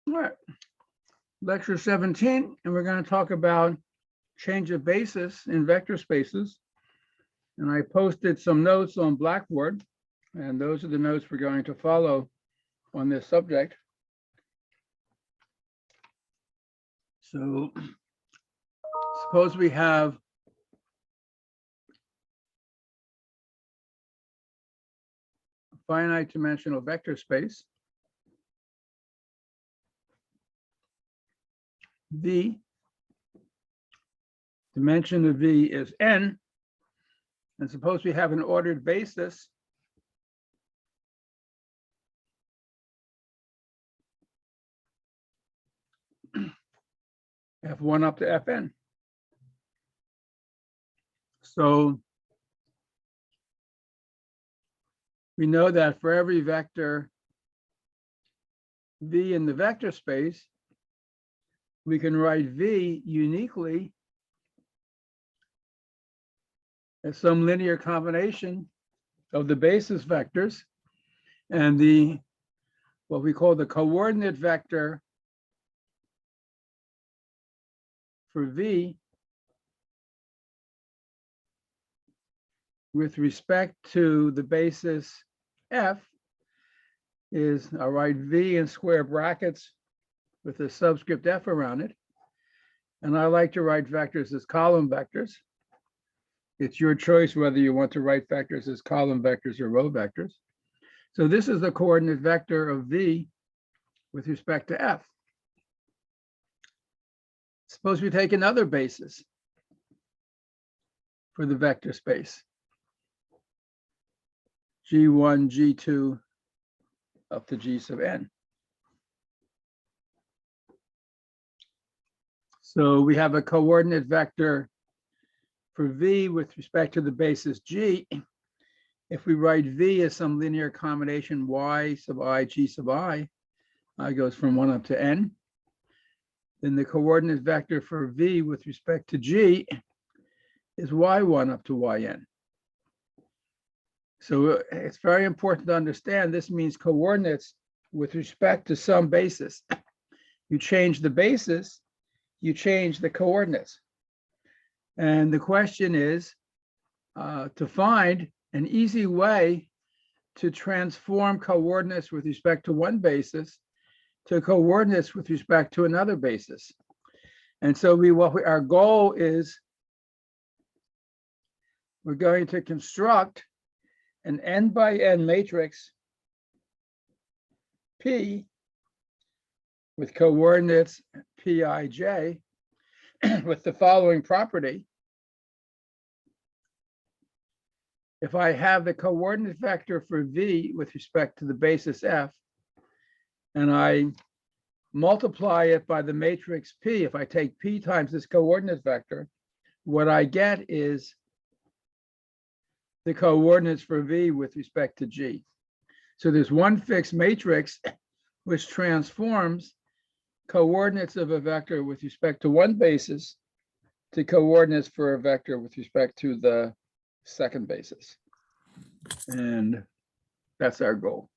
All right, lecture 17, and we're going to talk about change of basis in vector spaces. And I posted some notes on Blackboard, and those are the notes we're going to follow on this subject. So suppose we have a finite dimensional vector space V. Dimension of V is n, and suppose we have an ordered basis f1 up to fn. So we know that for every vector V in the vector space, we can write V uniquely as some linear combination of the basis vectors and the what we call the coordinate vector for V with respect to the basis F is, I'll write V in square brackets with a subscript F around it. And I like to write vectors as column vectors. It's your choice whether you want to write vectors as column vectors or row vectors. So this is the coordinate vector of V with respect to F. Suppose we take another basis for the vector space, G1, G2, up to G sub n. So we have a coordinate vector for V with respect to the basis G. If we write V as some linear combination Y sub I, G sub I goes from 1 up to n, then the coordinate vector for V with respect to G is Y1 up to Yn. So it's very important to understand this means coordinates with respect to some basis. You change the basis, you change the coordinates. And the question is to find an easy way to transform coordinates with respect to one basis to coordinates with respect to another basis. And so our goal is we're going to construct an n by n matrix P with coordinates Pij with the following property. If I have the coordinate vector for V with respect to the basis F, and I multiply it by the matrix P, if I take P times this coordinate vector, what I get is the coordinates for V with respect to G. So there's one fixed matrix which transforms coordinates of a vector with respect to one basis to coordinates for a vector with respect to the second basis. And that's our goal.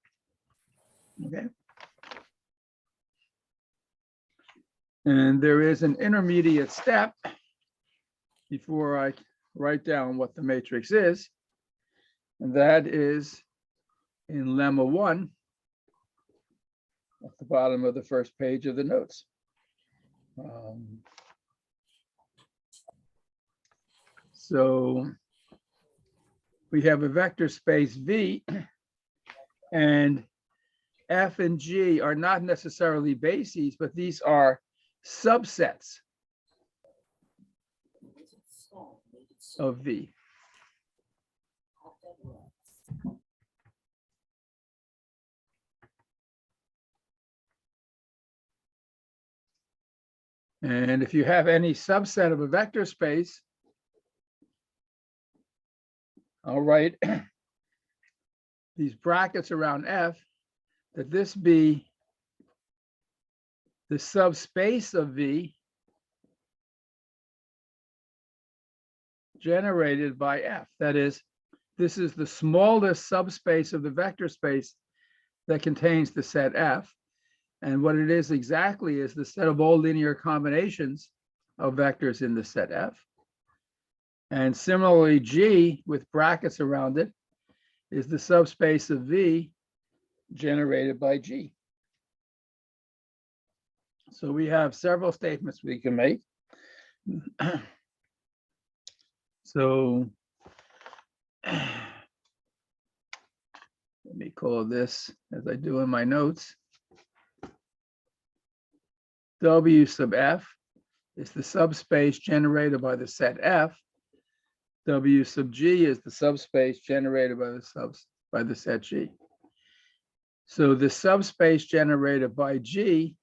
Okay. And there is an intermediate step before I write down what the matrix is. And that is in lemma 1 at the bottom of the first page of the notes. So we have a vector space V, and F and G are not necessarily bases, but these are subsets of V. And if you have any subset of a vector space, I'll write these brackets around F, that this be the subspace of V generated by F. That is, this is the smallest subspace of the vector space that contains the set F. And what it is exactly is the set of all linear combinations of vectors in the set F. And similarly, G with brackets around it is the subspace of V generated by G. So we have several statements we can make. So let me call this, as I do in my notes, W sub F is the subspace generated by the set F. W sub G is the subspace generated by the set G. So the subspace generated by G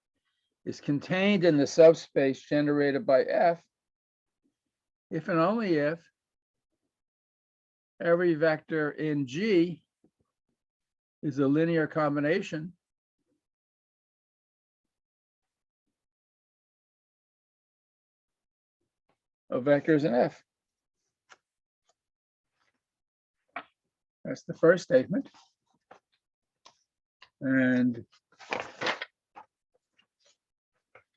is contained in the subspace generated by F if and only if every vector in G is a linear combination of vectors in F. That's the first statement. And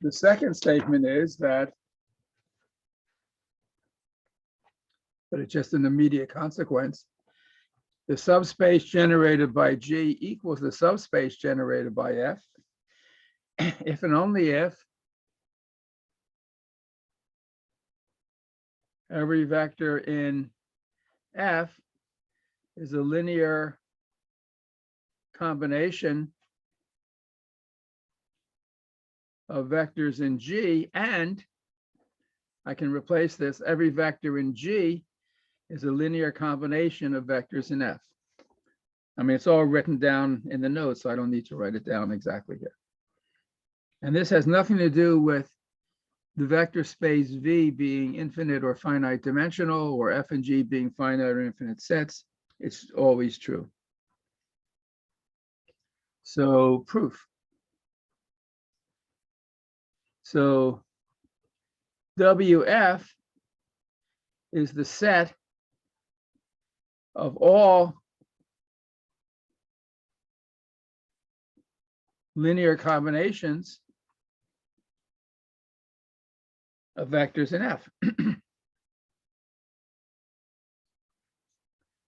the second statement is that, but it's just an immediate consequence, the subspace generated by G equals the subspace generated by F if and only if every vector in F is a linear combination of vectors in G, and I can replace this, every vector in G is a linear combination of vectors in F. I mean, it's all written down in the notes, so I don't need to write it down exactly here. And this has nothing to do with the vector space V being infinite or finite dimensional, or F and G being finite or infinite sets. It's always true. So proof. So WF is the set of all linear combinations of vectors in F.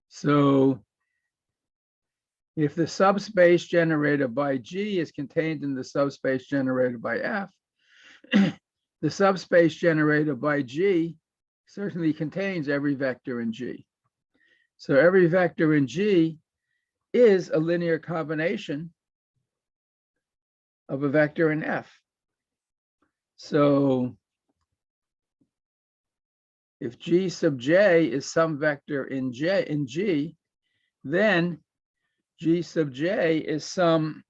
So if the subspace generated by G is contained in the subspace generated by F, the subspace generated by G certainly contains every vector in G. So every vector in G is a linear combination of a vector in F. So if G sub J is some vector in G, then G sub J is some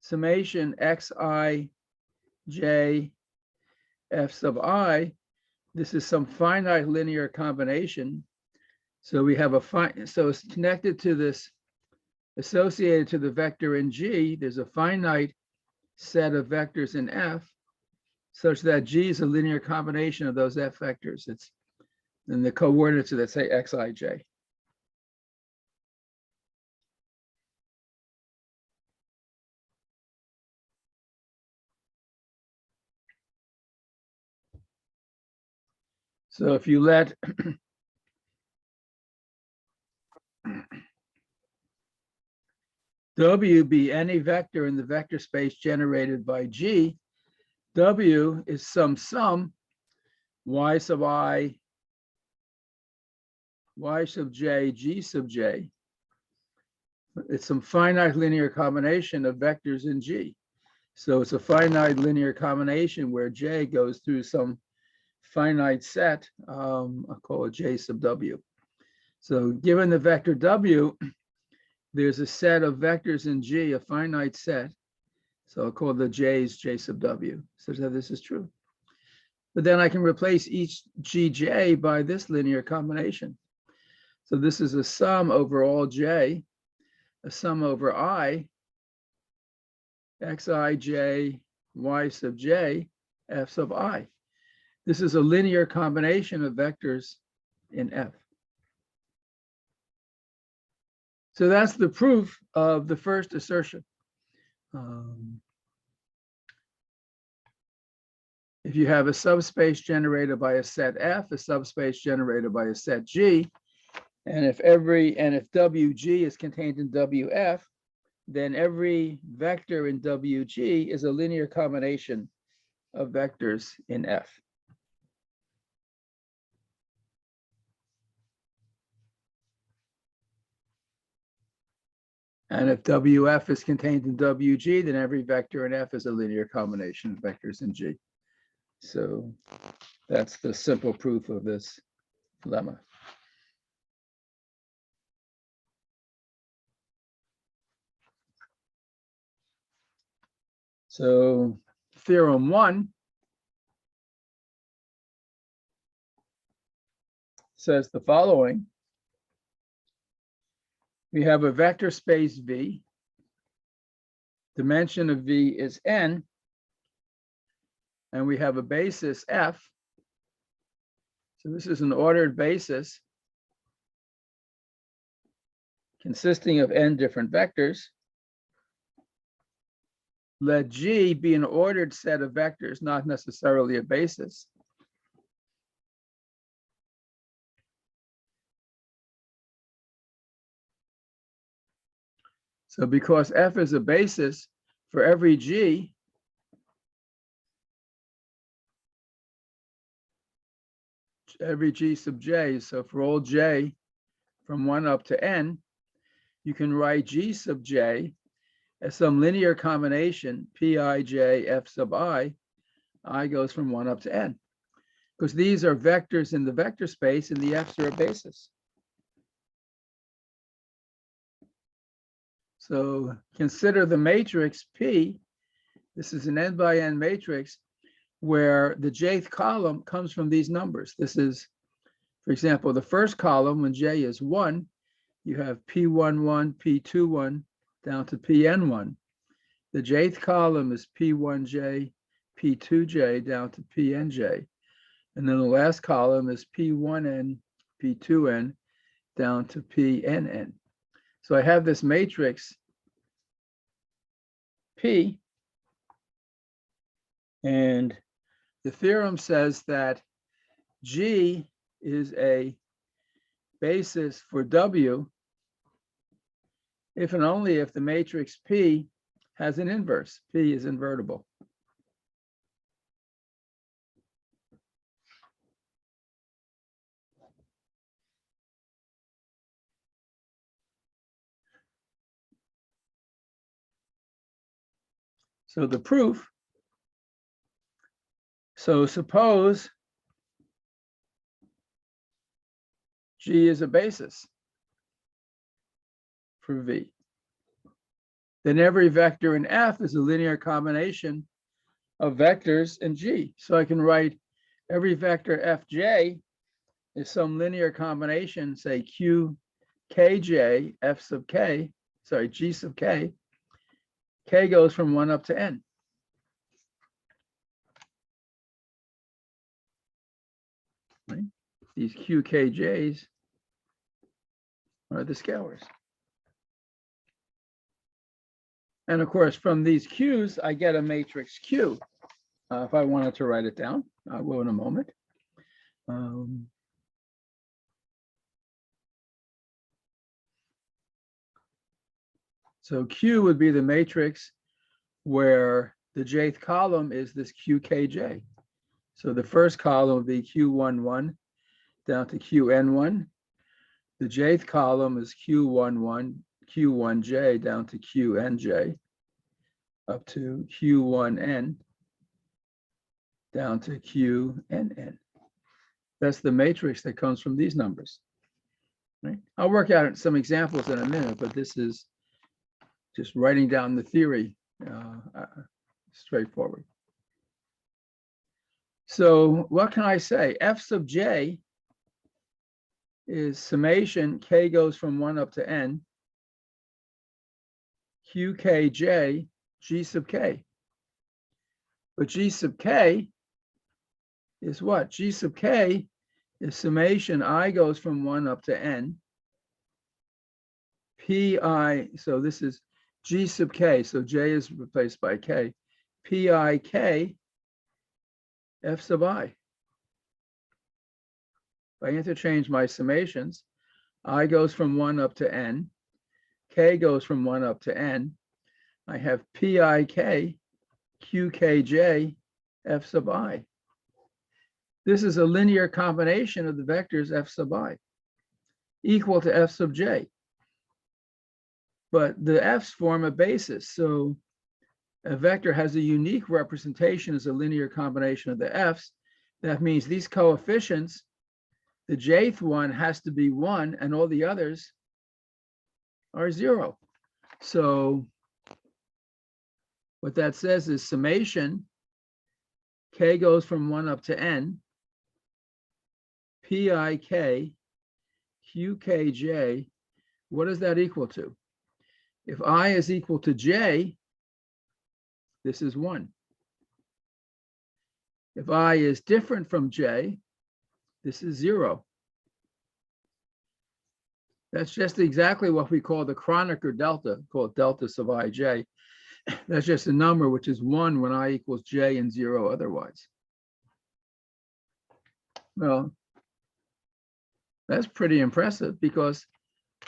summation xi j f sub I. This is some finite linear combination. So we have so it's connected to this, associated to the vector in G. There's a finite set of vectors in F, such that G is a linear combination of those F vectors. It's in the coordinates that say xij. So if you let W be any vector in the vector space generated by G, W is some sum y sub I, y sub j, g sub j. It's some finite linear combination of vectors in G. So it's a finite linear combination where J goes through some finite set. I'll call it J sub W. So given the vector W, there's a set of vectors in G, a finite set. So I'll call the J's J sub W, such that this is true. But then I can replace each Gj by this linear combination. So this is a sum over all J, a sum over I, xij, y sub j, f sub I. This is a linear combination of vectors in F. So that's the proof of the first assertion. if you have a subspace generated by a set F, a subspace generated by a set G, and if WG is contained in WF, then every vector in WG is a linear combination of vectors in F. And if WF is contained in WG, then every vector in F is a linear combination of vectors in G. So that's the simple proof of this lemma. So theorem 1 says the following. We have a vector space V. Dimension of V is n. And we have a basis F. So this is an ordered basis consisting of n different vectors. Let G be an ordered set of vectors, not necessarily a basis. So because F is a basis for every G, sub J, so for all J from 1 up to n, you can write G sub J as some linear combination, Pij F sub I goes from 1 up to n. Because these are vectors in the vector space and the F's are a basis. So consider the matrix P. This is an n by n matrix where the jth column comes from these numbers. This is, for example, the first column when J is 1, you have P11, P21 down to Pn1. The jth column is P1J, P2J down to Pnj. And then the last column is P1n, P2n down to Pnn. So I have this matrix P, and the theorem says that G is a basis for W if and only if the matrix P has an inverse. P is invertible. So the proof, so suppose G is a basis for V. Then every vector in F is a linear combination of vectors in G. So I can write every vector Fj is some linear combination, say Q Kj F sub K, sorry, G sub K. K goes from 1 up to n. Right? These QKJs are the scalars. And of course, from these Qs, I get a matrix Q. If I wanted to write it down, I will in a moment. So Q would be the matrix where the jth column is this QKJ. So the first column would be Q11 down to Qn1. The jth column is Q11, Q1J down to Qnj, up to Q1n down to Qnn. That's the matrix that comes from these numbers. Right? I'll work out some examples in a minute, but this is just writing down the theory, straightforward. So what can I say? F sub j is summation k goes from 1 up to n, qkj, g sub k. But g sub k is what? G sub k is summation I goes from 1 up to n, pi, so this is G sub k, so j is replaced by k, pik f sub I. If I interchange my summations, I goes from 1 up to n, k goes from 1 up to n. I have pik, qkj, f sub I. This is a linear combination of the vectors f sub I equal to f sub j. But the f's form a basis, so a vector has a unique representation as a linear combination of the f's. That means these coefficients, the jth one has to be 1 and all the others are 0. So what that says is summation k goes from 1 up to n, pik, qkj, what does that equal to? If I is equal to j, this is 1. If I is different from j, this is 0. That's just exactly what we call the Kronecker delta, called delta sub ij. That's just a number which is 1 when I equals j and 0 otherwise. Well, that's pretty impressive, because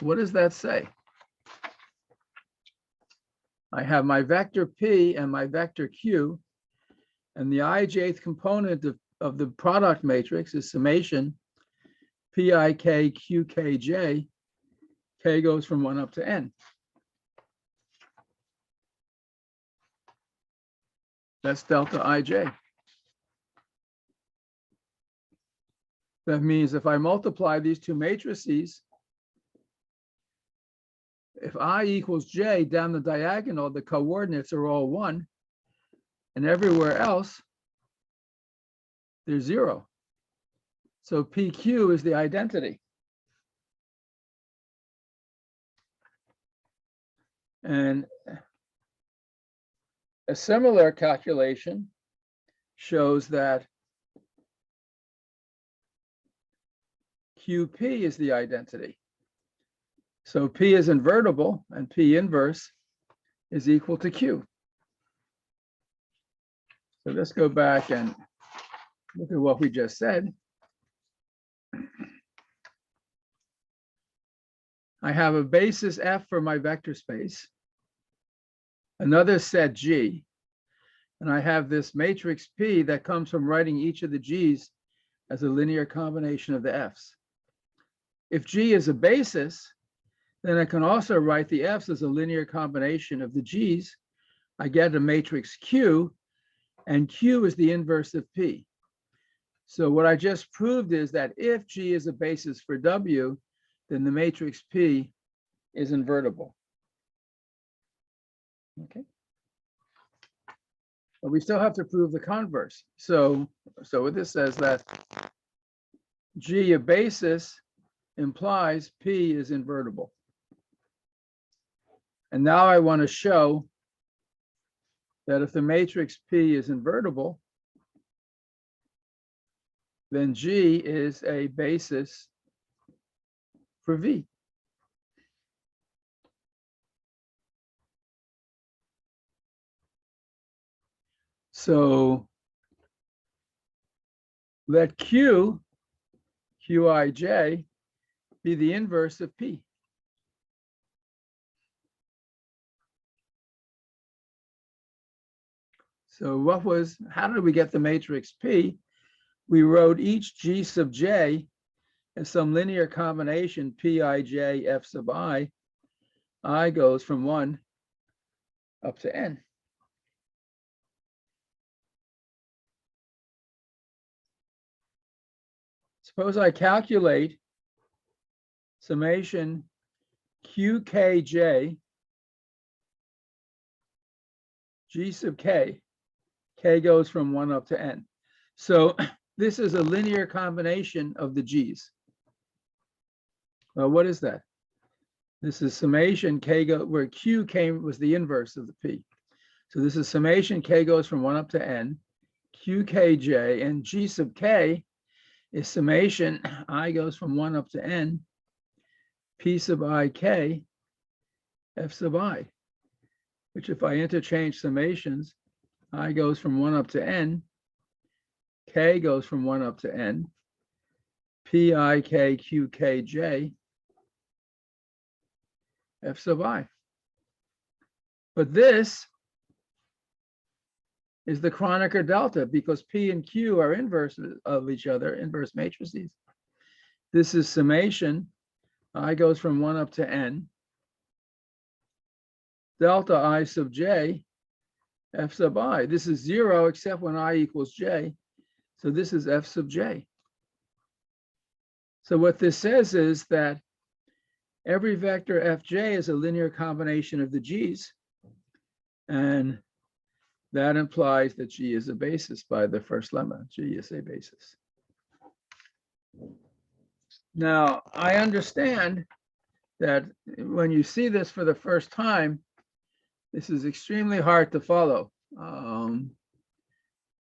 what does that say? I have my vector p and my vector q, and the ijth component of the product matrix is summation pik qkj, k goes from 1 up to n. That's delta ij. That means if I multiply these two matrices, if I equals j down the diagonal, the coordinates are all 1, and everywhere else, they're 0. So PQ is the identity. And a similar calculation shows that QP is the identity. So P is invertible and P inverse is equal to Q. So let's go back and look at what we just said. I have a basis F for my vector space, another set G, and I have this matrix P that comes from writing each of the G's as a linear combination of the F's. If G is a basis, then I can also write the F's as a linear combination of the G's. I get a matrix Q, and Q is the inverse of P. So what I just proved is that if G is a basis for W, then the matrix P is invertible. Okay. But we still have to prove the converse. So what this says that G a basis implies P is invertible. And now I want to show that if the matrix P is invertible, then G is a basis for V. So let Q, Qij, be the inverse of P. So how did we get the matrix P? We wrote each G sub j as some linear combination Pij F sub I. I goes from 1 up to n. Suppose I calculate summation Qkj G sub k. K goes from 1 up to n. So this is a linear combination of the G's. Well, what is that? This is summation K where Q was the inverse of the P. So this is summation K goes from 1 up to n, Qkj, and G sub k is summation I goes from 1 up to n, P sub ik, F sub I, which if I interchange summations, I goes from 1 up to n, K goes from 1 up to n. P, I, K, Q, K, J, F sub I. But this is the Kronecker delta because P and Q are inverses of each other, inverse matrices. This is summation. I goes from 1 up to n. Delta I sub j, F sub I. This is 0 except when I equals j. So this is F sub j. So what this says is that every vector fj is a linear combination of the g's. And that implies that G is a basis by the first lemma. G is a basis. Now, I understand that when you see this for the first time, this is extremely hard to follow.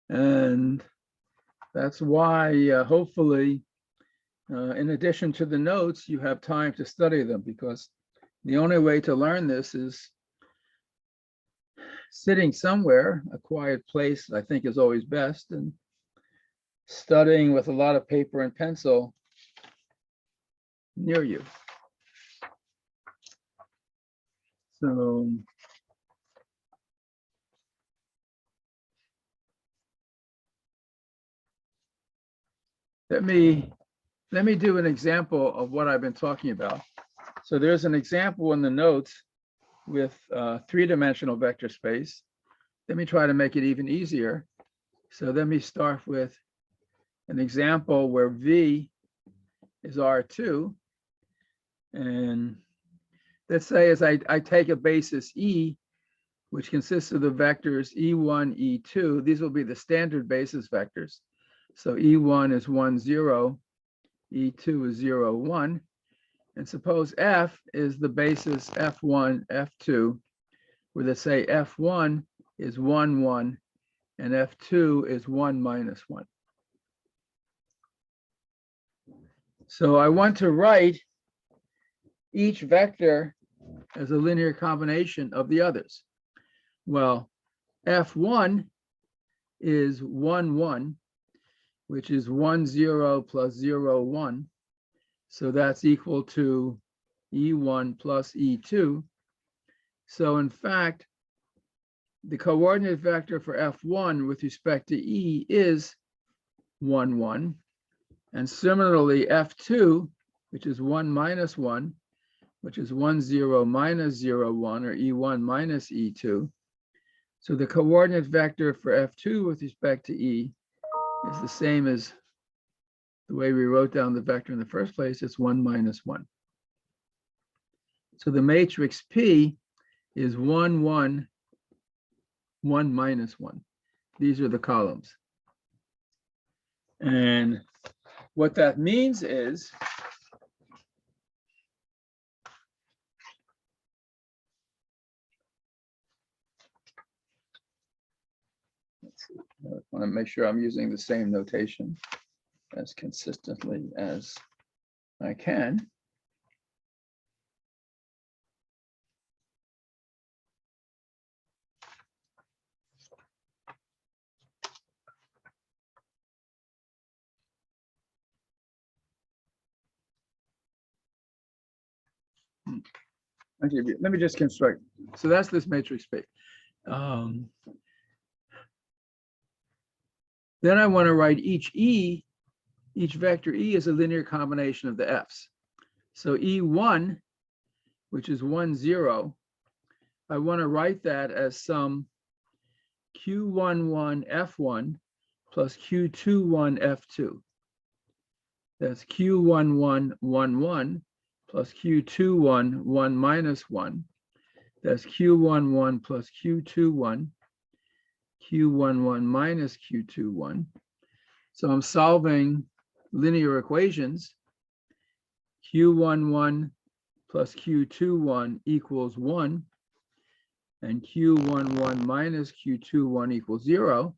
And that's why, hopefully, in addition to the notes, you have time to study them, because the only way to learn this is sitting somewhere, a quiet place, I think is always best, and studying with a lot of paper and pencil near you. So let me do an example of what I've been talking about. So there's an example in the notes with three-dimensional vector space. Let me try to make it even easier. So let me start with an example where V is R2. And let's say as I take a basis E, which consists of the vectors E1, E2. These will be the standard basis vectors. So E1 is 1, 0, E2 is 0, 1. And suppose F is the basis F1, F2, where let's say F1 is 1, 1, and F2 is 1 minus 1. So I want to write each vector as a linear combination of the others. Well, F1 is 1, 1, which is 1, 0 plus 0, 1. So that's equal to E1 plus E2. So in fact, the coordinate vector for F1 with respect to E is 1, 1. And similarly, F2, which is 1 minus 1, which is 1, 0 minus 0, 1, or E1 minus E2. So the coordinate vector for F2 with respect to E is the same as the way we wrote down the vector in the first place. It's 1 minus 1. So the matrix P is 1, 1, 1 minus 1. These are the columns. And what that means is I want to make sure I'm using the same notation as consistently as I can. Let me just construct. So that's this matrix P. Then I want to write each vector E is a linear combination of the F's. So E1, which is 1, 0, I want to write that as some Q11 F1 plus Q21 F2. That's Q11 1, 1 plus Q21 1 minus 1. That's Q11 plus Q21. Q11 minus Q21. So I'm solving linear equations. Q11 plus Q21 equals 1, and Q11 minus Q21 equals 0.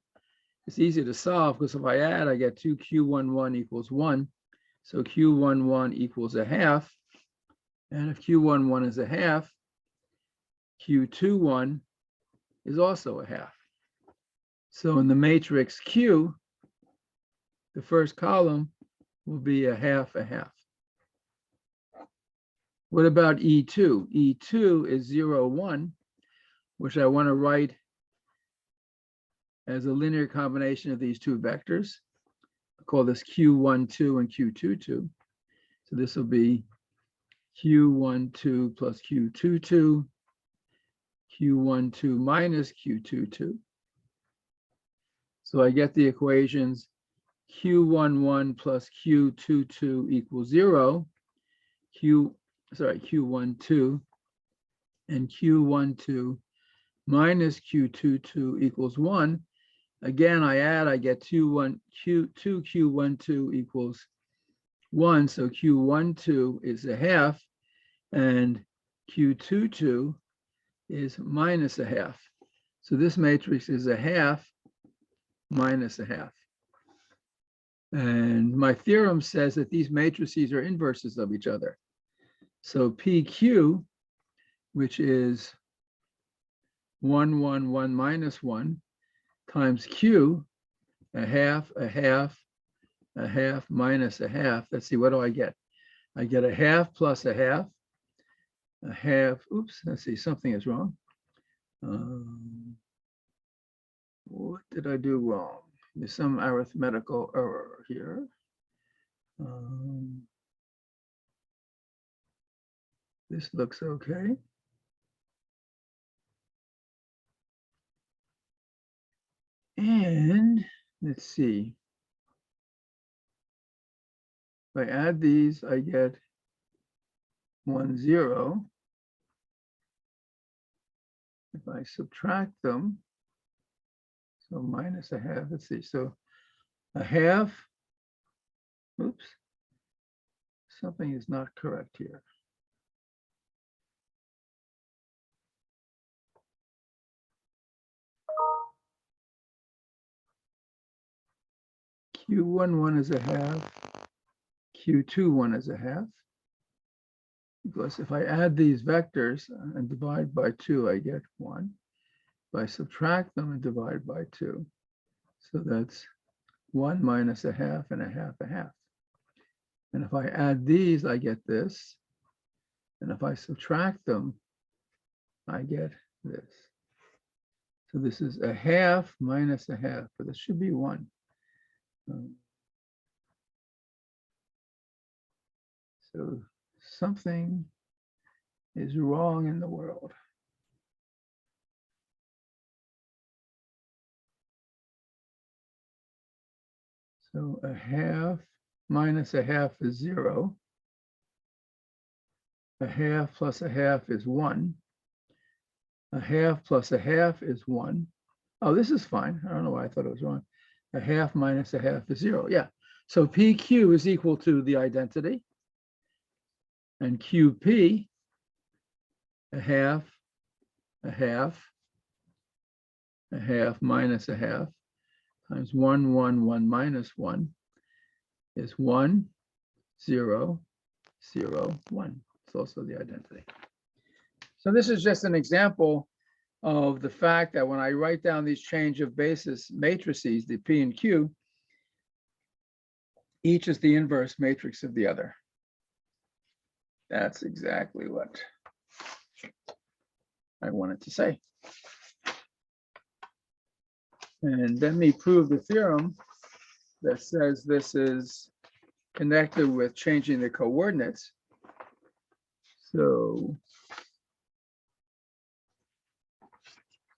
It's easy to solve because if I add, I get 2 Q11 equals 1. So Q11 equals a half. And if Q11 is a half, Q21 is also a half. So in the matrix Q, the first column will be a half, a half. What about E2? E2 is 0, 1, which I want to write as a linear combination of these two vectors. I'll call this Q12 and Q22. So this will be Q12 plus Q22, Q12 minus Q22. So I get the equations Q11 plus Q22 equals 0, Q12 and Q12 minus Q22 equals 1. Again, I add, I get 2 Q12 equals 1. So Q12 is a half and Q22 is minus a half. So this matrix is a half minus a half. And my theorem says that these matrices are inverses of each other. So PQ, which is 1, 1, 1 minus 1 times Q, a half, a half, a half minus a half. Let's see, what do I get? I get a half plus a half, oops, let's see, something is wrong. What did I do wrong? There's some arithmetical error here. This looks okay. And let's see. If I add these, I get 1, 0. If I subtract them, so minus a half, let's see. So a half, oops, something is not correct here. Q11 is a half, Q21 is a half. Because if I add these vectors and divide by 2, I get 1. If I subtract them and divide by 2, so that's 1 minus a half and a half, a half. And if I add these, I get this. And if I subtract them, I get this. So this is a half minus a half, but this should be 1. So something is wrong in the world. So a half minus a half is 0. A half plus a half is 1. A half plus a half is 1. Oh, this is fine. I don't know why I thought it was wrong. A half minus a half is 0. Yeah. So PQ is equal to the identity. And QP, a half, a half, a half minus a half, times 1, 1, 1 minus 1 is 1, 0, 0, 1. It's also the identity. So this is just an example of the fact that when I write down these change of basis matrices, the P and Q, each is the inverse matrix of the other. That's exactly what I wanted to say. And let me prove the theorem that says this is connected with changing the coordinates. So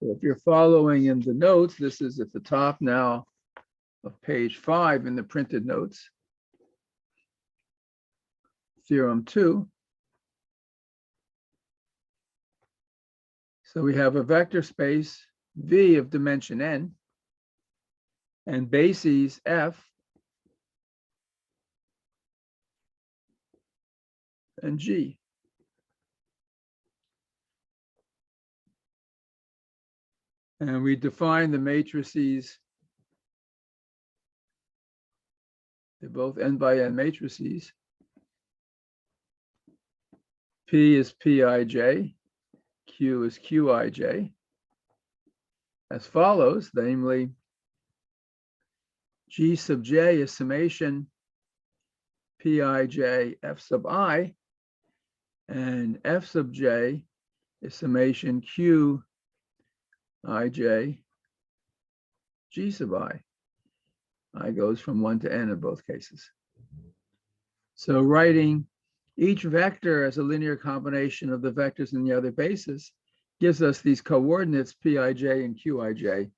if you're following in the notes, this is at the top now of page 5 in the printed notes. Theorem 2. So we have a vector space V of dimension n and bases F and G. And we define the matrices. They're both n by n matrices. P is Pij, Q is Qij, as follows, namely, G sub j is summation Pij f sub I, and f sub j is summation Qij G sub I. I goes from 1 to n in both cases. So writing each vector as a linear combination of the vectors in the other bases gives us these coordinates Pij and Qij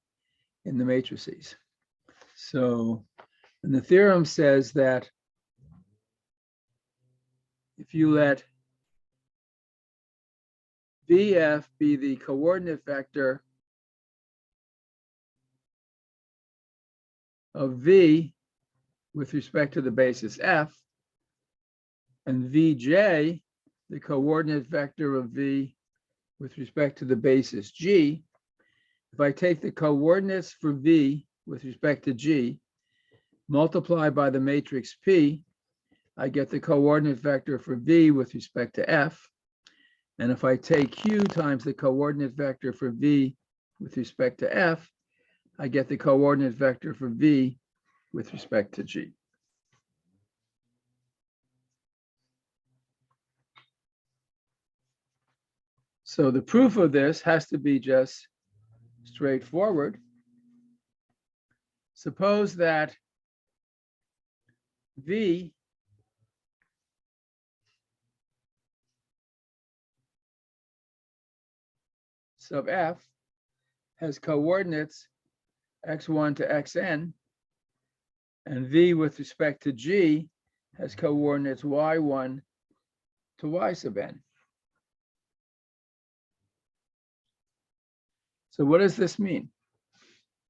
in the matrices. So, and the theorem says that if you let Vf be the coordinate vector of V with respect to the basis F, and Vj, the coordinate vector of V with respect to the basis G, if I take the coordinates for V with respect to G, multiply by the matrix P, I get the coordinate vector for V with respect to F. And if I take Q times the coordinate vector for V with respect to F, I get the coordinate vector for V with respect to G. So the proof of this has to be just straightforward. Suppose that V sub F has coordinates x1 to xn, and V with respect to G has coordinates y1 to y sub n. So what does this mean?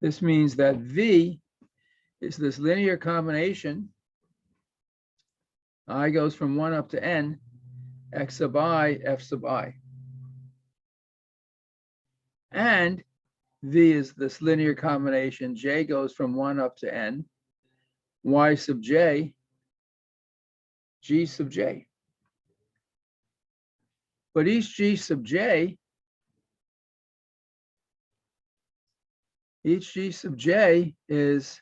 This means that V is this linear combination. I goes from 1 up to n, x sub I, f sub I. And V is this linear combination. J goes from 1 up to n, y sub j, g sub j. But each g sub j is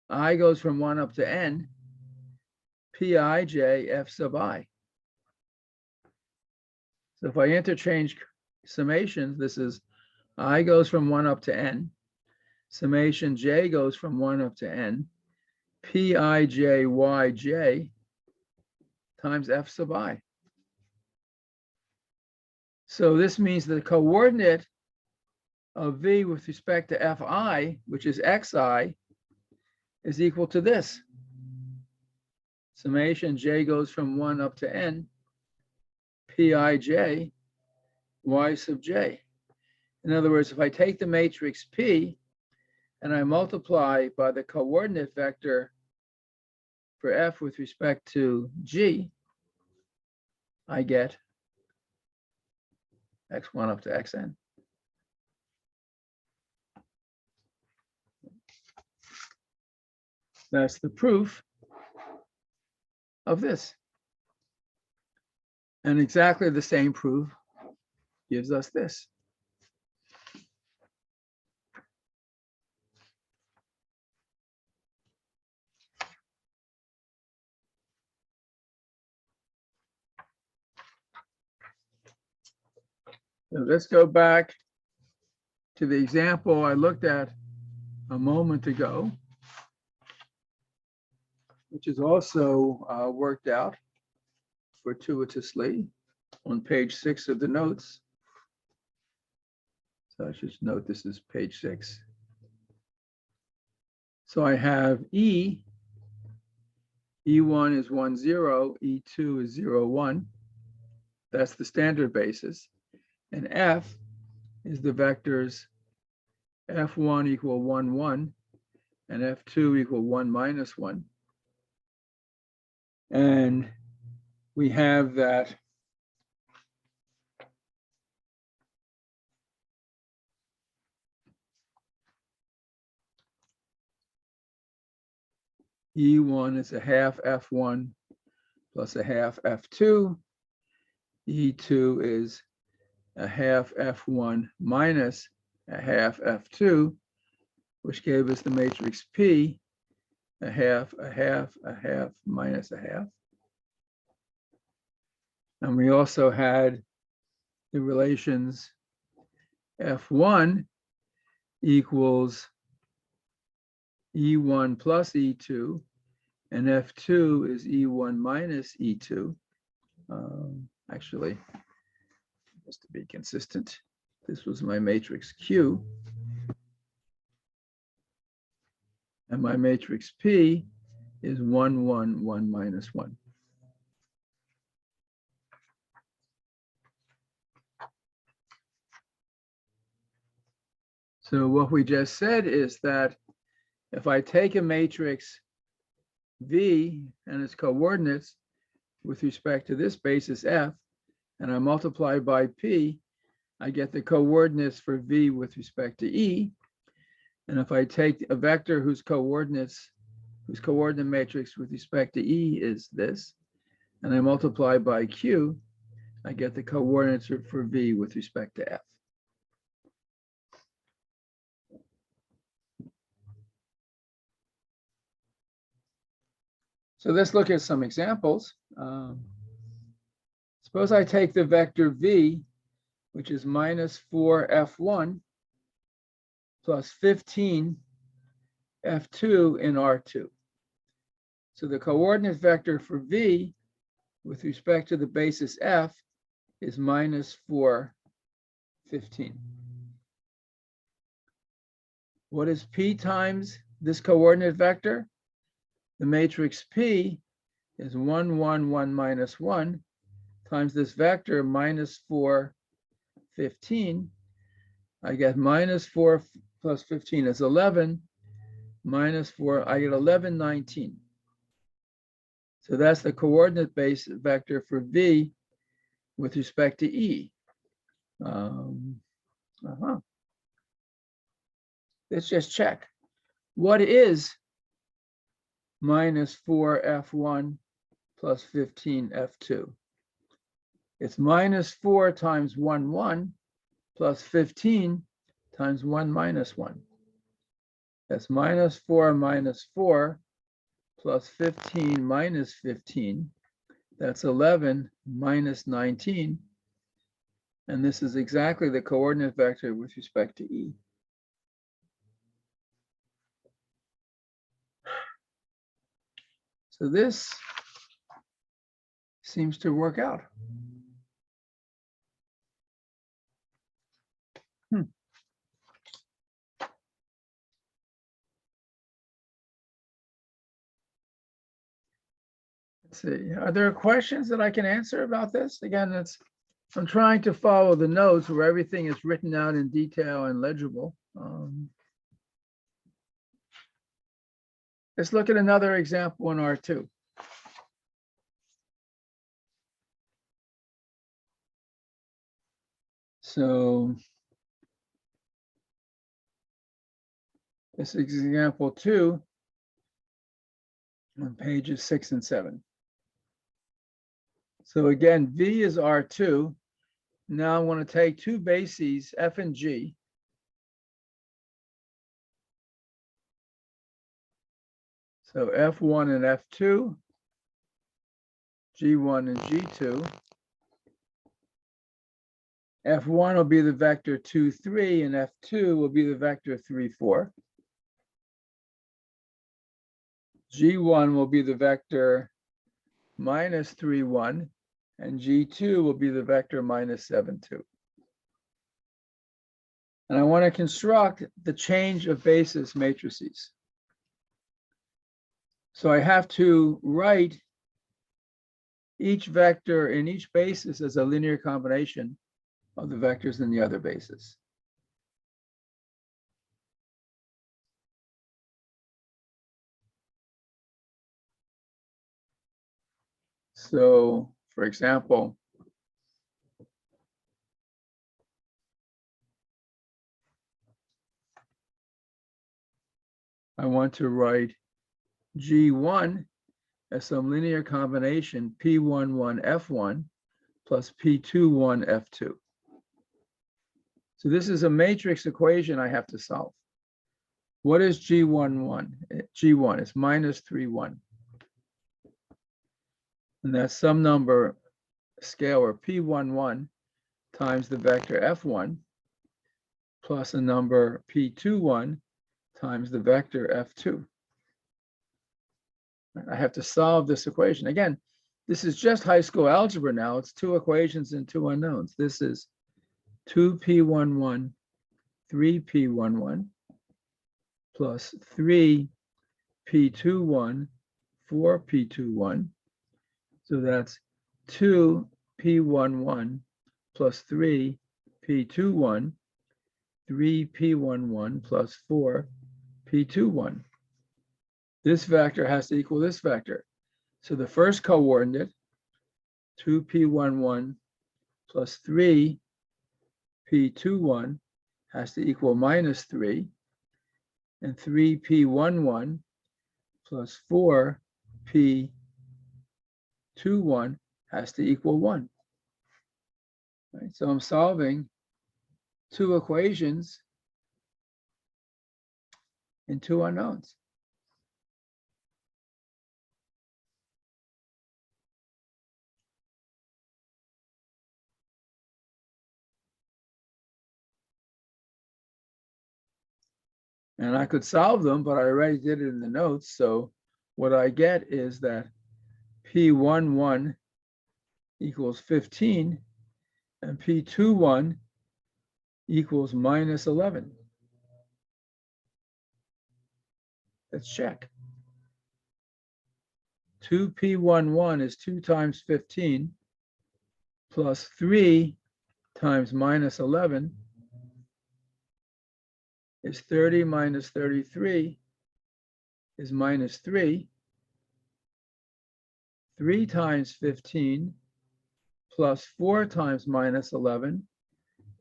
I goes from 1 up to n, Pij f sub I. So if I interchange summations, this is I goes from 1 up to n, summation j goes from 1 up to n, Pijyj times f sub I. So this means the coordinate of V with respect to Fi, which is xi, is equal to this. Summation j goes from 1 up to n, Pij y sub j. In other words, if I take the matrix P and I multiply by the coordinate vector for F with respect to G, I get x1 up to xn. That's the proof of this. And exactly the same proof gives us this. So let's go back to the example I looked at a moment ago, which is also worked out fortuitously on page 6 of the notes. So I should note this is page 6. So I have E, E1 is 1, 0, E2 is 0, 1. That's the standard basis. And F is the vectors F1 equal 1, 1, and F2 equal 1 minus 1. And we have that E1 is a half F1 plus a half F2. E2 is a half F1 minus a half F2. which gave us the matrix P, a half, a half, a half, minus a half. And we also had the relations F1 equals E1 plus E2, and F2 is E1 minus E2. Actually, just to be consistent, this was my matrix Q. And my matrix P is 1, 1, 1 minus 1. So what we just said is that if I take a matrix V and its coordinates with respect to this basis F, and I multiply by P, I get the coordinates for V with respect to E. And if I take a vector whose coordinate matrix with respect to E is this, and I multiply by Q, I get the coordinates for V with respect to F. So let's look at some examples. Suppose I take the vector V, which is minus 4F1 plus 15 F2 in R2. So the coordinate vector for V with respect to the basis F is minus 4, 15. What is P times this coordinate vector? The matrix P is 1, 1, 1 minus 1 times this vector minus 4, 15. I get minus 4 plus 15 is 11. Minus 4, I get 11, 19. So that's the coordinate base vector for V with respect to E. Let's just check. What is minus 4F1 plus 15F2? It's minus 4 times 1, 1 plus 15 times 1 minus 1. That's minus 4 plus 15 minus 15. That's 11 minus 19. And this is exactly the coordinate vector with respect to E. So this seems to work out. Let's see, are there questions that I can answer about this? Again, I'm trying to follow the notes where everything is written out in detail and legible. Let's look at another example in R2. So this is example 2 on pages 6 and 7. So again, V is R2. Now I want to take two bases, F and G. So F1 and F2, G1 and G2. F1 will be the vector 2, 3, and F2 will be the vector 3, 4. G1 will be the vector minus 3, 1, and G2 will be the vector minus 7, 2. And I want to construct the change of basis matrices. So I have to write each vector in each basis as a linear combination of the vectors in the other basis. So, for example, I want to write G1 as some linear combination P11 F1 plus P21 F2. So this is a matrix equation I have to solve. What is G11? G1 is minus 3, 1. And that's some number, scalar P11 times the vector F1 plus a number P21 times the vector F2. I have to solve this equation. Again, this is just high school algebra now. It's 2 equations and 2 unknowns. This is 2P11, 3P11, plus 3P21, 4P21. So that's 2P11 plus 3P21, 3P11 plus 4P21. This vector has to equal this vector. So the first coordinate, 2P11 plus 3P21, has to equal minus 3. And 3P11 plus 4P21 has to equal 1. Right? So I'm solving 2 equations and 2 unknowns. And I could solve them, but I already did it in the notes. So what I get is that P11 equals 15 and P21 equals minus 11. Let's check. 2P11 is 2 times 15 plus 3 times minus 11 is 30 minus 33 is minus 3. 3 times 15 plus 4 times minus 11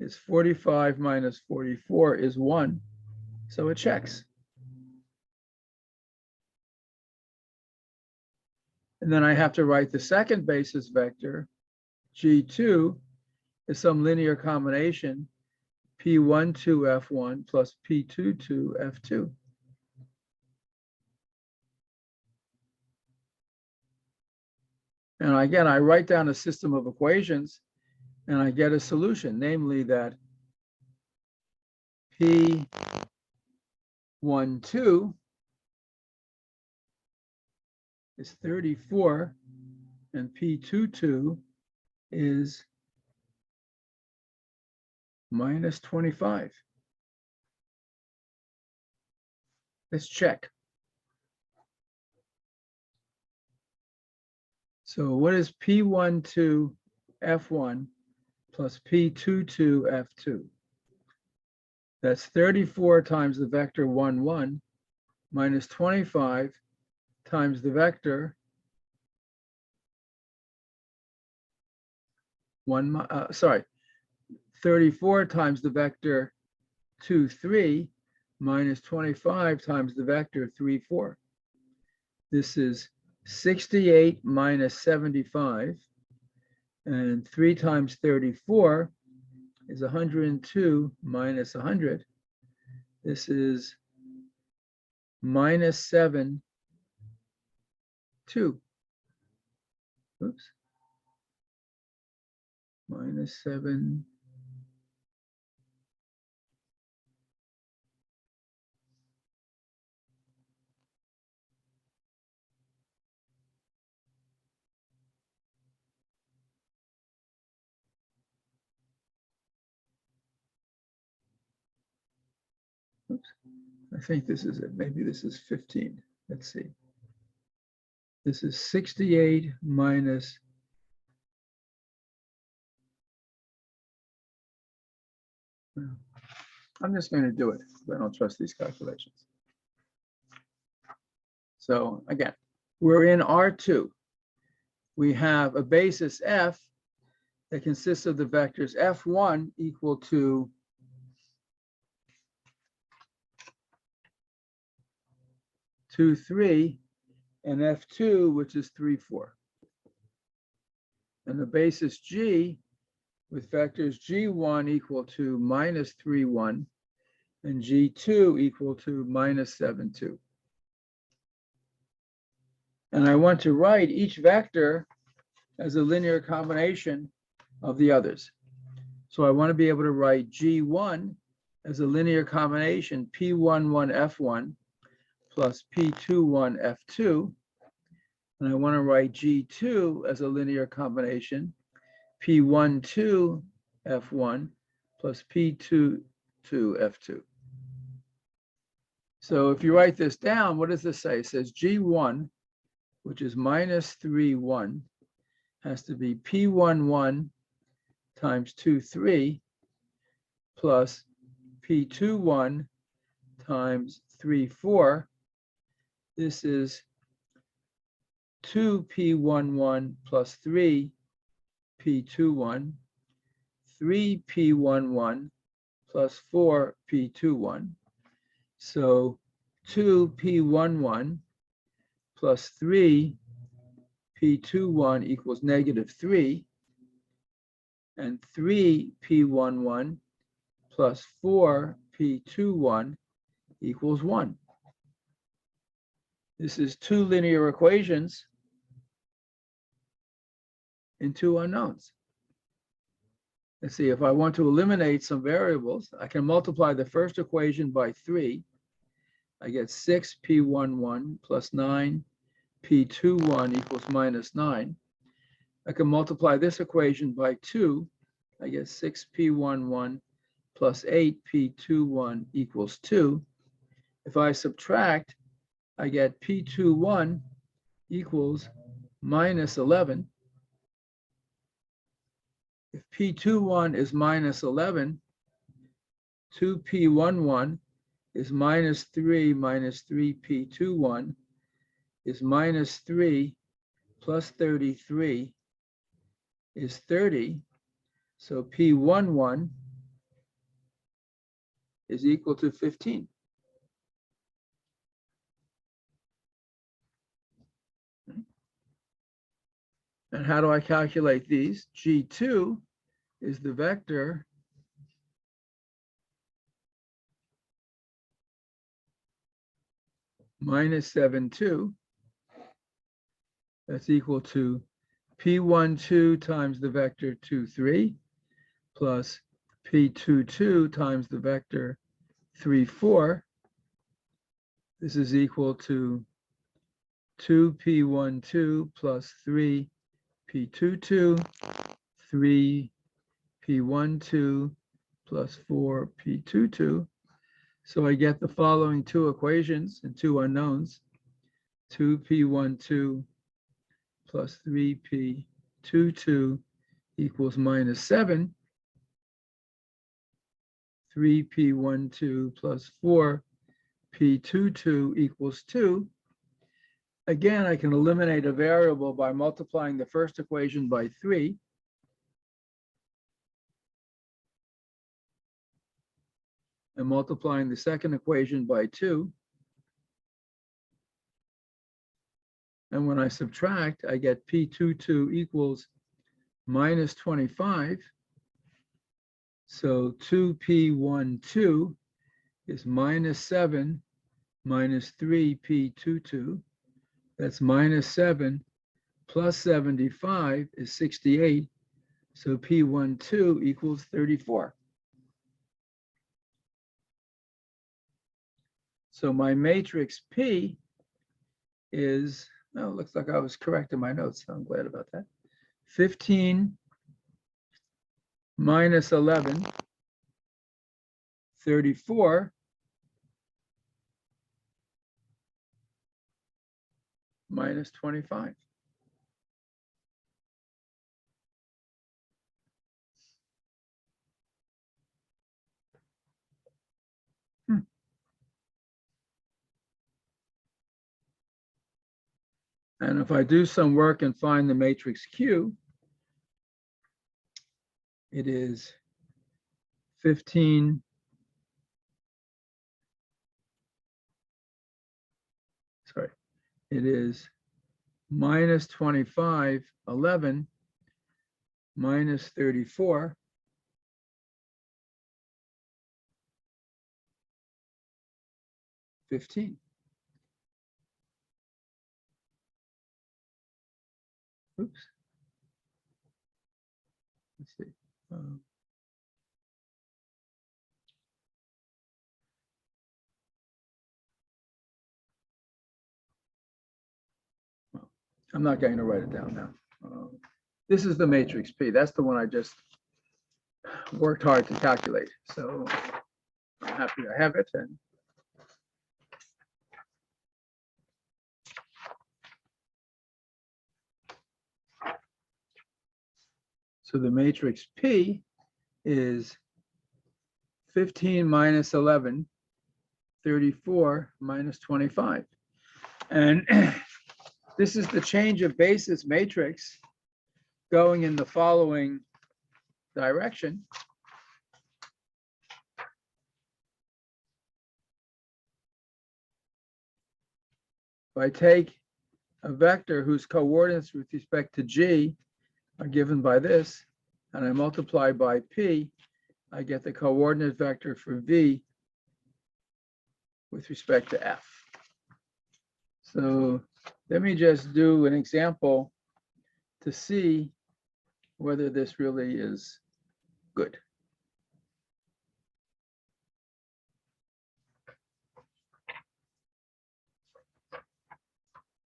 is 45 minus 44 is 1. So it checks. And then I have to write the second basis vector, G2, is some linear combination, P12F1 plus P22F2. And again, I write down a system of equations and I get a solution, namely that P12 is 34 and P22 is minus 25. Let's check. So what is P12F1 plus P22F2? That's 34 times the vector 1, 1 minus 25 times the vector 34 times the vector 2, 3 minus 25 times the vector 3, 4. This is 68 minus 75, and 3 times 34 is 102 minus 100. This is minus 7, 2. Oops. Minus 7. Oops. I think this is it. Maybe this is 15. Let's see. This is 68 minus I'm just going to do it because I don't trust these calculations. So again, we're in R2. We have a basis F that consists of the vectors F1 equal to 2, 3, and F2, which is 3, 4. And the basis G with vectors G1 equal to minus 3, 1, and G2 equal to minus 7, 2. And I want to write each vector as a linear combination of the others. So I want to be able to write G1 as a linear combination P11F1 plus P21F2. And I want to write G2 as a linear combination P12F1 plus P22F2. So if you write this down, what does this say? It says G1, which is minus 3, 1, has to be P11 times 2, 3 plus P21 times 3, 4. This is 2P11 plus 3P21, 3P11 plus 4P21. So 2P11 plus 3P21 equals negative 3, and 3P11 plus 4P21 equals 1. This is two linear equations in two unknowns. Let's see, if I want to eliminate some variables, I can multiply the first equation by 3. I get 6P11 plus 9P21 equals minus 9. I can multiply this equation by 2. I get 6P11 plus 8P21 equals 2. If I subtract, I get P21 equals minus 11. If P21 is minus 11, 2P11 is minus 3P21 is minus 3 plus 33 is 30. So P11 is equal to 15. And how do I calculate these? G2 is the vector minus 7, 2. That's equal to P12 times the vector 2, 3 plus P22 times the vector 3, 4. This is equal to 2P12 plus 3P22, 3P12 plus 4P22. So I get the following two equations and two unknowns. 2P12 plus 3P22 equals minus 7. 3P12 plus 4P22 equals 2. Again, I can eliminate a variable by multiplying the first equation by 3. And multiplying the second equation by 2. And when I subtract, I get P22 equals minus 25. So 2P12 is minus 7 minus 3P22. That's minus 7 plus 75 is 68. So P12 equals 34. So my matrix P is, oh, it looks like I was correct in my notes. So I'm glad about that. 15 minus 11, 34, minus 25. And if I do some work and find the matrix Q, it is 15, sorry, it is minus 25, 11, minus 34, 15. Oops. Let's see. Well, I'm not going to write it down now. This is the matrix P. That's the one I just worked hard to calculate. So I'm happy I have it. And so the matrix P is 15 minus 11, 34 minus 25. And this is the change of basis matrix going in the following direction. If I take a vector whose coordinates with respect to G are given by this, and I multiply by P, I get the coordinate vector for V with respect to F. So let me just do an example to see whether this really is good.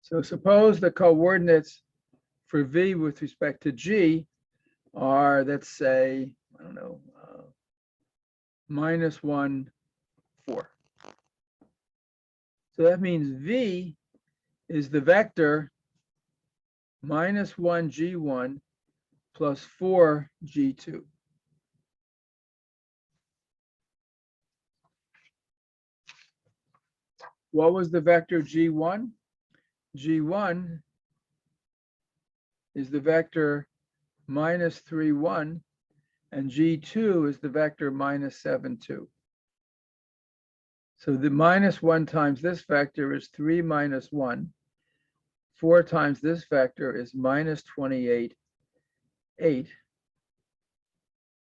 So suppose the coordinates for V with respect to G are, let's say, I don't know, -1, 4. So that means V is the vector -1 G1 plus 4 G2. What was the vector G1? G1 is the vector -3, 1, and G2 is the vector -7, 2. So the -1 times this vector is 3 minus 1. 4 times this vector is -28, 8.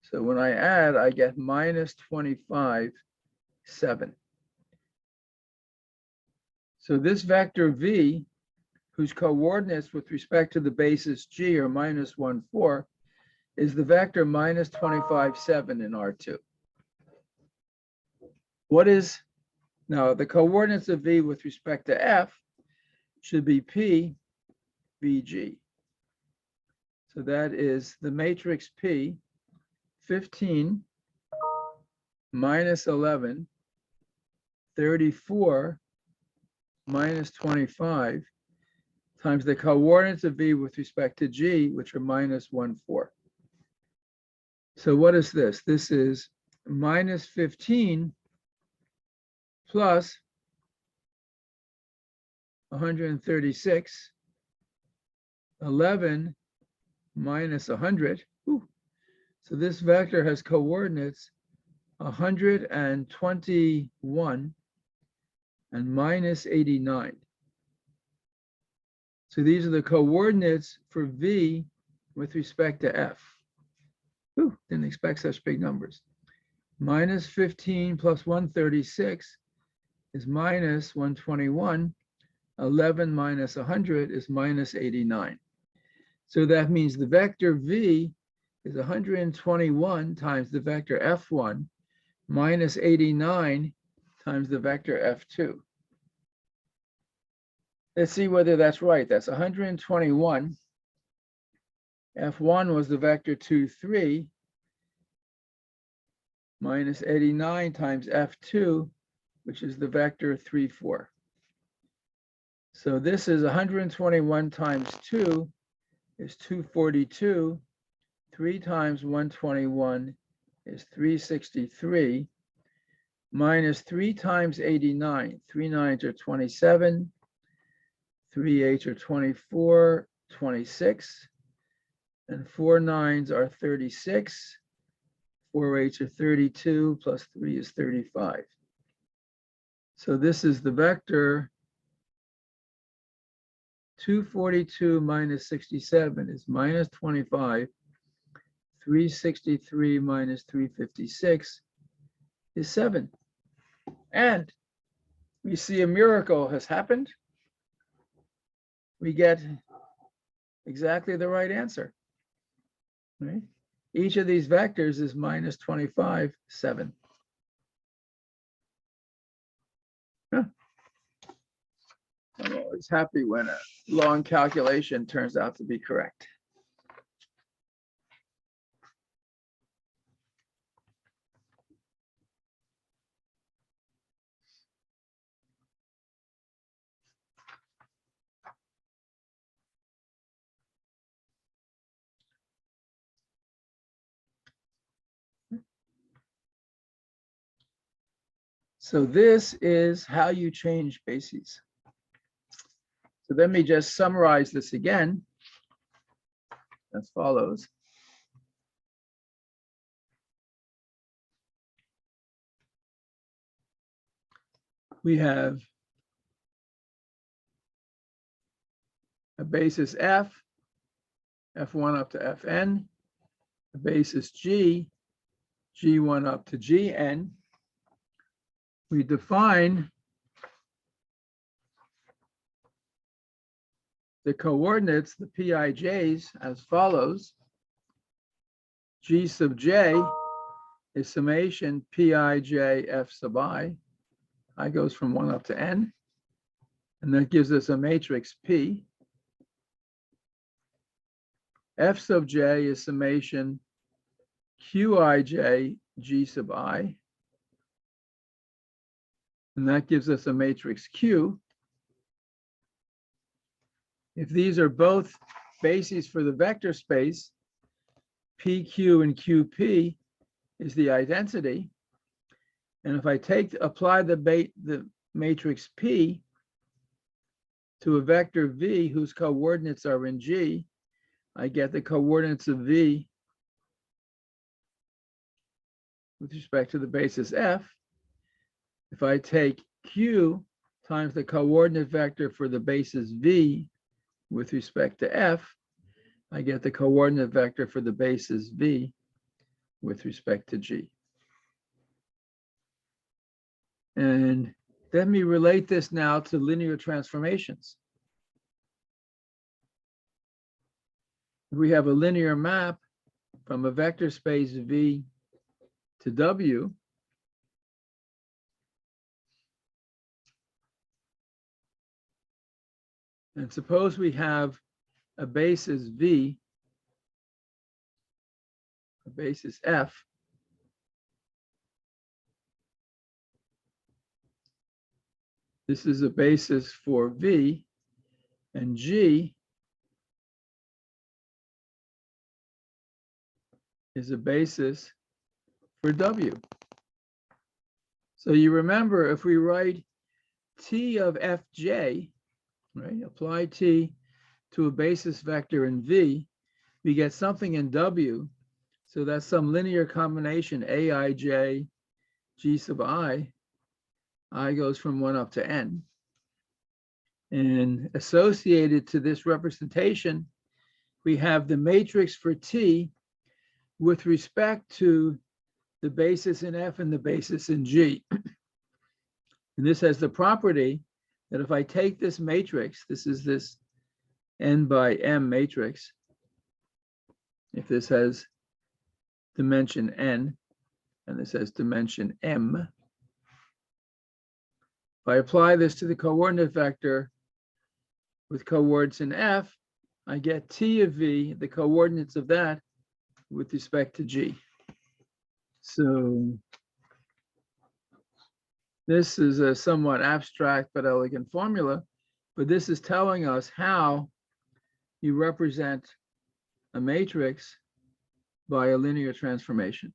So when I add, I get -25, 7. So this vector V, whose coordinates with respect to the basis G are -1, 4, is the vector -25, 7 in R2. What is, now the coordinates of V with respect to F should be P, VG. So that is the matrix P, 15 minus 11, 34 minus 25 times the coordinates of V with respect to G, which are -1, 4. So what is this? This is -15 plus 136, 11 minus 100. Ooh. So this vector has coordinates 121 and -89. So these are the coordinates for V with respect to F. Ooh, didn't expect such big numbers. -15 plus 136 is -121. 11 minus 100 is -89. So that means the vector V is 121 times the vector F1 minus 89 times the vector F2. Let's see whether that's right. That's 121. F1 was the vector 2, 3 minus 89 times F2, which is the vector 3, 4. So this is 121 times 2 is 242. 3 times 121 is 363. Minus 3 times 89. 3 9s are 27. 3 8s are 24, 26. And 4 9s are 36. 4 8s are 32, plus 3 is 35. So this is the vector 242 minus 67 is -25. 363 minus 356 is 7. And we see a miracle has happened. We get exactly the right answer, right? Each of these vectors is minus 25, 7. Huh. I'm always happy when a long calculation turns out to be correct. So this is how you change bases. So let me just summarize this again as follows. We have a basis f, f1 up to fn, a basis g, g1 up to gn. We define the coordinates, the PIJs, as follows. G sub j is summation Pij f sub I. I goes from 1 up to n. And that gives us a matrix P. F sub j is summation Qij G sub I. And that gives us a matrix Q. If these are both bases for the vector space, PQ and QP is the identity. And if I apply the matrix P to a vector V whose coordinates are in G, I get the coordinates of V with respect to the basis F. If I take Q times the coordinate vector for the basis V with respect to F, I get the coordinate vector for the basis V with respect to G. And let me relate this now to linear transformations. We have a linear map from a vector space V to W. And suppose we have a basis V, a basis F, this is a basis for V, and G is a basis for W. So you remember, if we write T of Fj, right, apply T to a basis vector in V, we get something in W. So that's some linear combination, Aij, G sub I. I goes from 1 up to n. And associated to this representation, we have the matrix for T with respect to the basis in F and the basis in G. And this has the property that if I take this matrix, this is this n by m matrix, if this has dimension n and this has dimension m, if I apply this to the coordinate vector with coordinates in F, I get T of V, the coordinates of that, with respect to G. So this is a somewhat abstract but elegant formula, but this is telling us how you represent a matrix by a linear transformation.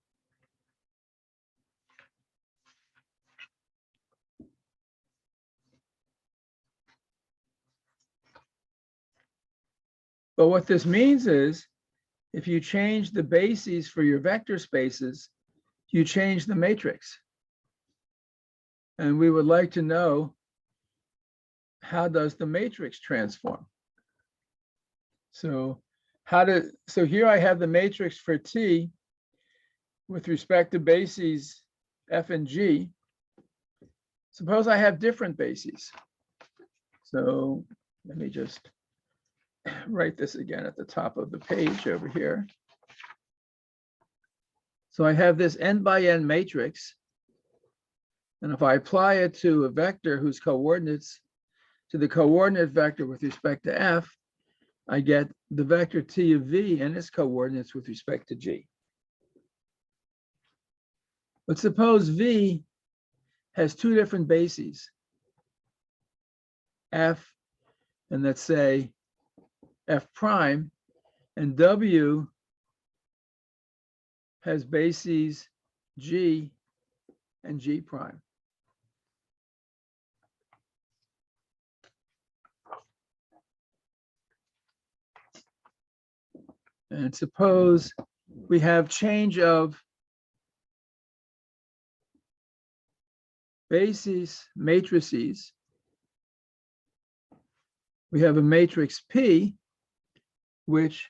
But what this means is, if you change the bases for your vector spaces, you change the matrix. And we would like to know, how does the matrix transform? So here I have the matrix for T with respect to bases F and G. Suppose I have different bases. So let me just write this again at the top of the page over here. So I have this n by n matrix. And if I apply it to a vector whose coordinates, to the coordinate vector with respect to f, I get the vector t of v and its coordinates with respect to g. But suppose v has two different bases, f, and let's say f prime, and w has bases g and g prime. And suppose we have change of bases matrices. We have a matrix P, which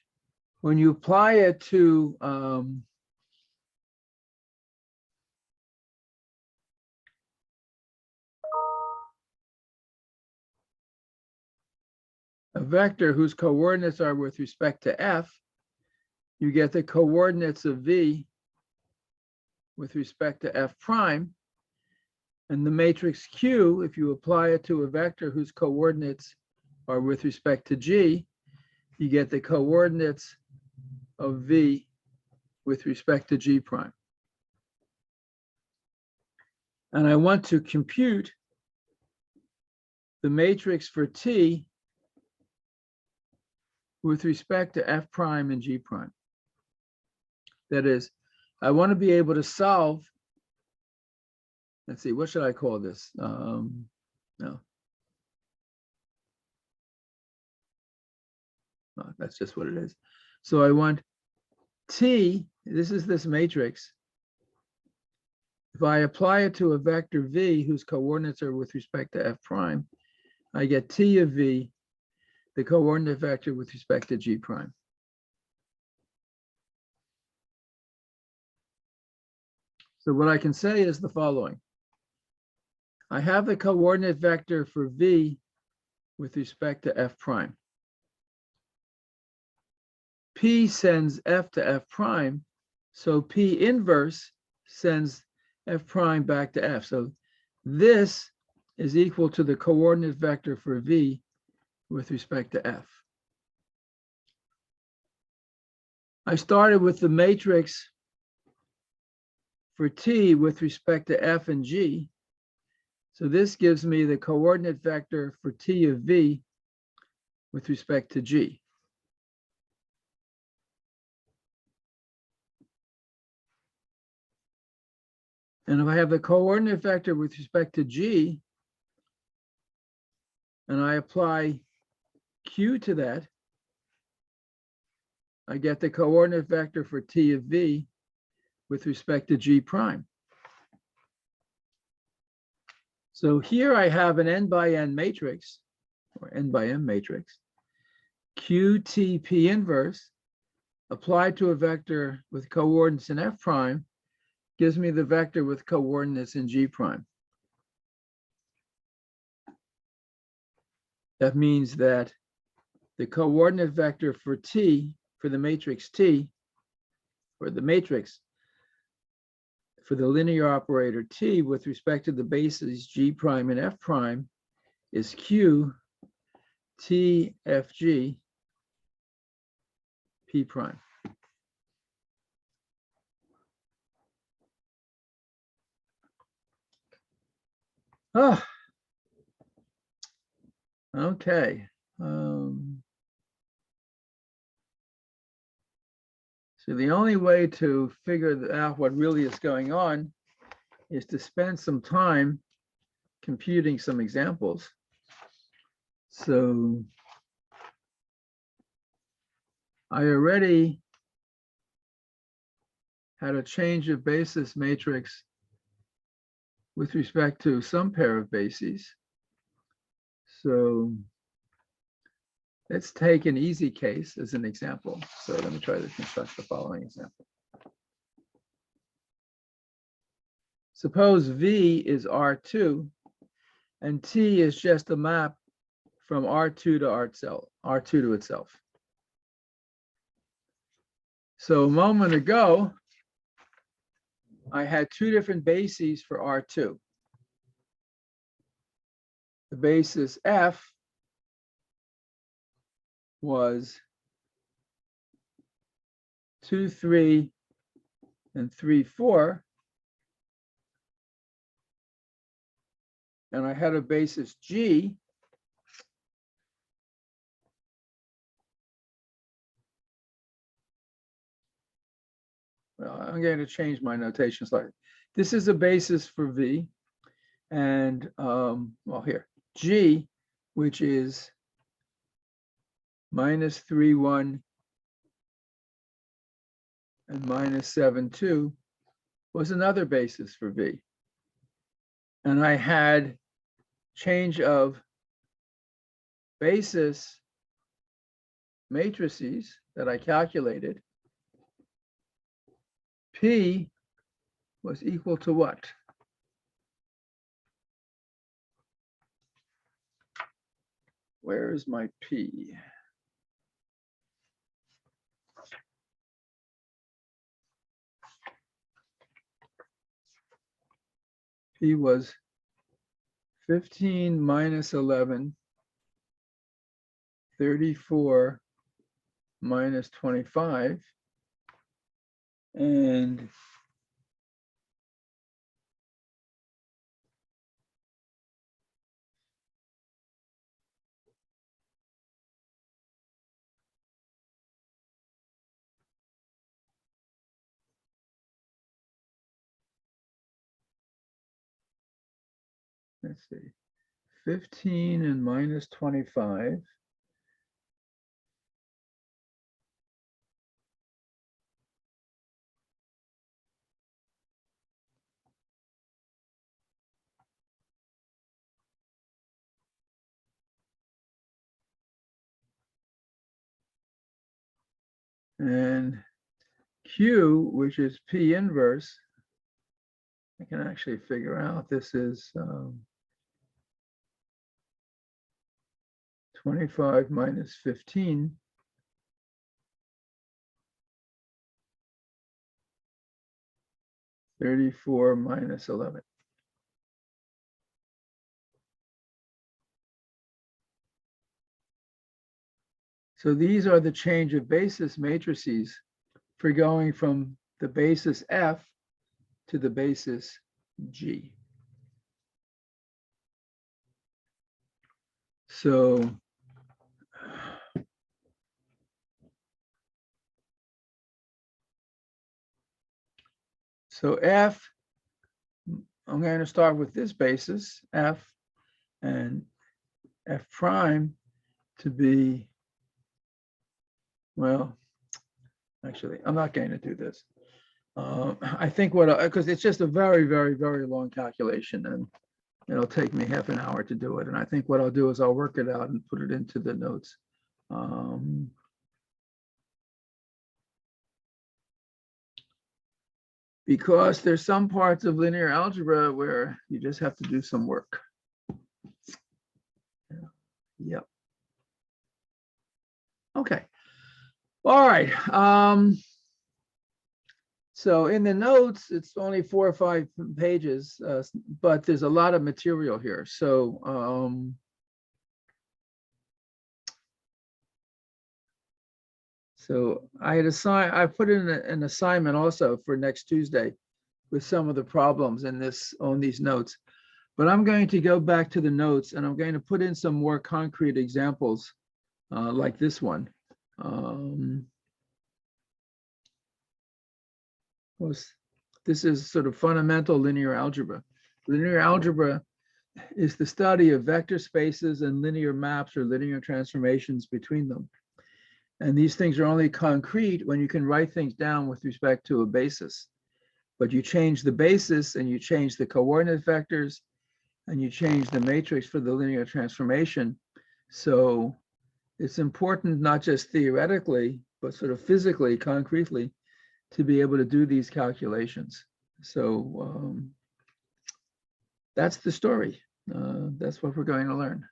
when you apply it to a vector whose coordinates are with respect to f, you get the coordinates of v with respect to f prime. And the matrix Q, if you apply it to a vector whose coordinates are with respect to g, you get the coordinates of v with respect to g prime. And I want to compute the matrix for t with respect to f prime and g prime. That is, I want to be able to solve, let's see, what should I call this? No. Oh, that's just what it is. So I want t, this is this matrix. If I apply it to a vector v whose coordinates are with respect to f prime, I get t of v, the coordinate vector with respect to g prime. So what I can say is the following. I have the coordinate vector for v with respect to f prime. P sends f to f prime, so P inverse sends f prime back to f. So this is equal to the coordinate vector for v with respect to f. I started with the matrix for t with respect to f and g. So this gives me the coordinate vector for t of v with respect to g. And if I have the coordinate vector with respect to g, and I apply q to that, I get the coordinate vector for t of v with respect to g prime. So here I have an n by n matrix, or n by m matrix, QTP inverse, applied to a vector with coordinates in f prime, gives me the vector with coordinates in g prime. That means that the coordinate vector for t, for the matrix T, or the matrix for the linear operator T with respect to the bases g prime and f prime is Q T F G P prime. Oh, okay. So the only way to figure out what really is going on is to spend some time computing some examples. So I already had a change of basis matrix with respect to some pair of bases. So let's take an easy case as an example. So let me try to construct the following example. Suppose V is R2 and T is just a map from R2 to R2 to itself. So a moment ago, I had two different bases for R2. The basis F was 2, 3, and 3, 4. And I had a basis G well, I'm going to change my notation slightly. This is a basis for V, and well, here, G, which is minus 3, 1, and minus 7, 2, was another basis for V. And I had change of basis matrices that I calculated. P was equal to what? Where is my P? P was 15 minus 11, 34 minus 25, and let's see, 15 and minus 25. And Q, which is P inverse, I can actually figure out this is 25 minus 15. (34 minus 11). So these are the change of basis matrices for going from the basis F to the basis G. So F, I'm going to start with this basis, F, and F prime to be, well, actually, I'm not going to do this. I think because it's just a very, very, very long calculation, and it'll take me half an hour to do it. And I think what I'll do is I'll work it out and put it into the notes. Because there's some parts of linear algebra where you just have to do some work. Yep. Okay. All right. So in the notes, it's only 4 or 5 pages, but there's a lot of material here. So I put in an assignment also for next Tuesday with some of the problems on these notes. But I'm going to go back to the notes, and I'm going to put in some more concrete examples like this one. This is sort of fundamental linear algebra. Linear algebra is the study of vector spaces and linear maps or linear transformations between them. And these things are only concrete when you can write things down with respect to a basis. But you change the basis and you change the coordinate vectors and you change the matrix for the linear transformation. So it's important not just theoretically, but sort of physically, concretely, to be able to do these calculations. So that's the story. That's what we're going to learn.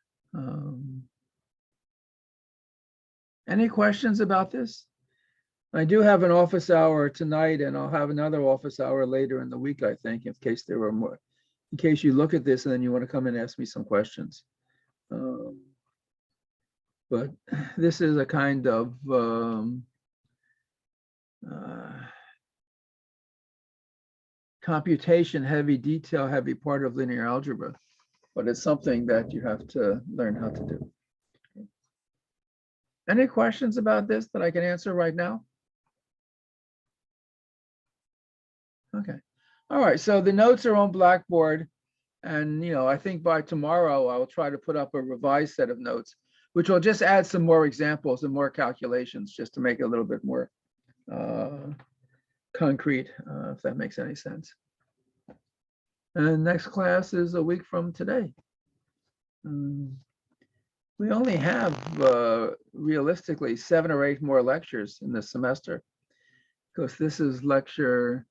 Any questions about this? I do have an office hour tonight, and I'll have another office hour later in the week, I think, in case there were more, in case you look at this and then you want to come and ask me some questions. But this is a kind of computation heavy, detail heavy part of linear algebra, but it's something that you have to learn how to do. Any questions about this that I can answer right now? Okay. All right. So the notes are on Blackboard. And, I think by tomorrow, I will try to put up a revised set of notes, which will just add some more examples and more calculations just to make it a little bit more concrete, if that makes any sense. And next class is a week from today. We only have realistically 7 or 8 more lectures in this semester, because this is lecture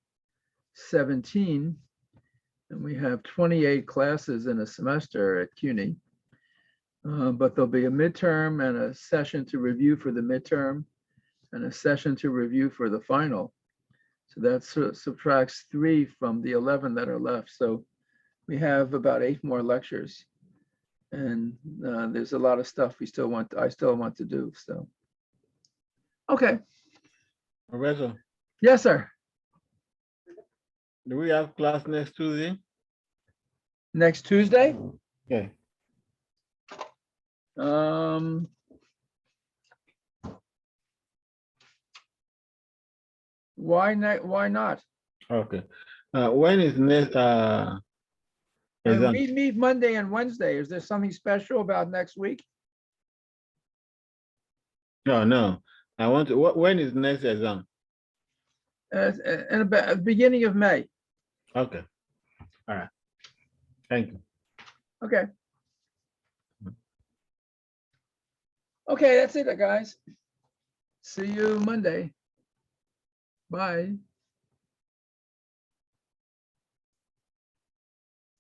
17, and we have 28 classes in a semester at CUNY. But there'll be a midterm and a session to review for the midterm and a session to review for the final. So that subtracts 3 from the 11 that are left. So we have about 8 more lectures. And there's a lot of stuff I still want to do. So, okay. Professor. Yes, sir. Do we have class next Tuesday? Next Tuesday? Okay. Why not? Okay. When is next exam? We meet Monday and Wednesday. Is there something special about next week? No. I want to. When is next exam? In about the beginning of May. Okay. All right. Thank you. Okay. Okay, that's it, guys. See you Monday. Bye.